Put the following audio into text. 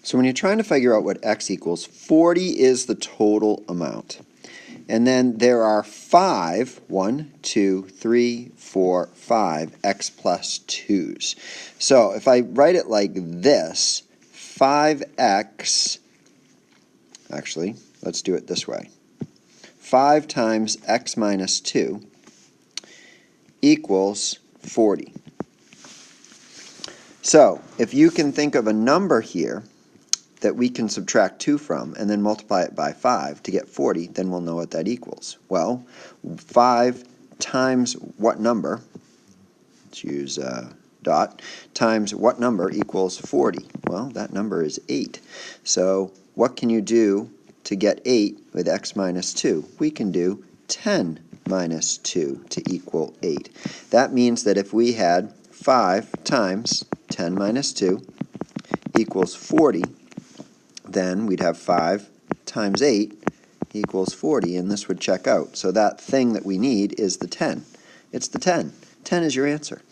So when you're trying to figure out what x equals, 40 is the total amount. And then there are 5, 1, 2, 3, 4, 5 x plus 2's. So if I write it like this, 5x, actually, let's do it this way. 5 times x minus 2 equals 40. So if you can think of a number here that we can subtract 2 from and then multiply it by 5 to get 40, then we'll know what that equals. Well, 5 times what number, let's use dot, times what number equals 40? Well, that number is 8. So what can you do to get 8 with x minus 2? We can do 10 minus 2 to equal 8. That means that if we had 5 times 10 minus 2 equals 40, then we'd have 5 times 8 equals 40, and this would check out. So that thing that we need is the 10. It's the 10. 10 is your answer.